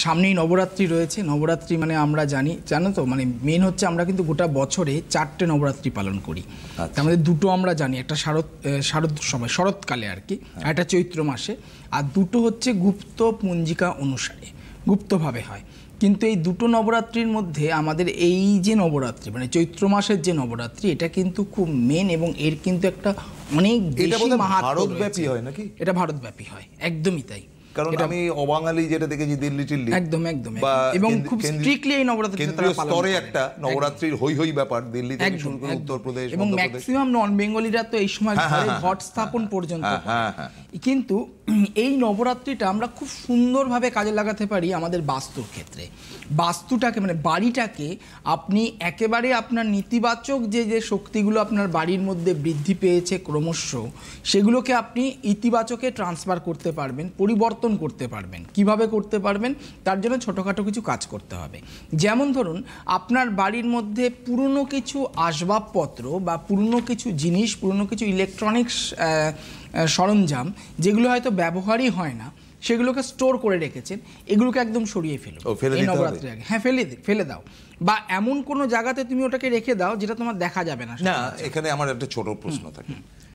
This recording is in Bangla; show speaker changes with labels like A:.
A: সামনেই নবরাত্রি রয়েছে। নবরাত্রি মানে আমরা জানো তো, মানে মেন হচ্ছে আমরা কিন্তু গোটা বছরে 4টে নবরাত্রি পালন করি। তার মধ্যে দুটো আমরা জানি, একটা শারদ সময় শরৎকালে আর কি, আর একটা চৈত্র মাসে, আর দুটো হচ্ছে গুপ্ত পঞ্জিকা অনুসারে গুপ্তভাবে হয়। কিন্তু এই দুটো নবরাত্রির মধ্যে আমাদের এই যে নবরাত্রি মানে চৈত্র মাসের যে নবরাত্রি, এটা কিন্তু খুব মেন এবং এর কিন্তু একটা অনেক বেশি মাহাত্ম্য
B: ভারতব্যাপী হয় নাকি?
A: এটা ভারতব্যাপী হয়, একদমই তাই।
B: কারণ আমি অবাঙালি যেটা দেখেছি দিল্লি টিল্লি
A: একদম একদম এবং খুব স্ট্রিক্টলি এই নবরাত্রিটা তারা পালন করে।
B: একটা নবরাত্রির হই হই ব্যাপার দিল্লি থেকে শুরু করে উত্তরপ্রদেশ
A: এবং ম্যাক্সিমাম নন বেঙ্গলিরা তো এই সময় ঘট স্থাপন পর্যন্ত। কিন্তু এই নবরাত্রিটা আমরা খুব সুন্দরভাবে কাজে লাগাতে পারি আমাদের বাস্তুর ক্ষেত্রে। বাস্তুটাকে মানে বাড়িটাকে আপনি একেবারে আপনার নেতিবাচক যে যে শক্তিগুলো আপনার বাড়ির মধ্যে বৃদ্ধি পেয়েছে ক্রমশ, সেগুলোকে আপনি ইতিবাচকে ট্রান্সফার করতে পারবেন, পরিবর্তন করতে পারবেন। কিভাবে করতে পারবেন? তার জন্য ছোটোখাটো কিছু কাজ করতে হবে। যেমন ধরুন, আপনার বাড়ির মধ্যে পুরনো কিছু আসবাবপত্র বা পুরনো কিছু জিনিস, পুরনো কিছু ইলেকট্রনিক্স সরঞ্জাম যেগুলো হয়তো ব্যবহারই হয় না, সেগুলোকে স্টোর করে রেখেছেন, এগুলোকে একদম সরিয়ে ফেলুন এই নবরাত্রির আগে। হ্যাঁ, ফেলে দাও, বা এমন কোনো জায়গাতে তুমি ওটাকে রেখে দাও যেটা তোমার দেখা যাবে না।
B: এখানে আমার একটা ছোট প্রশ্ন থাকে,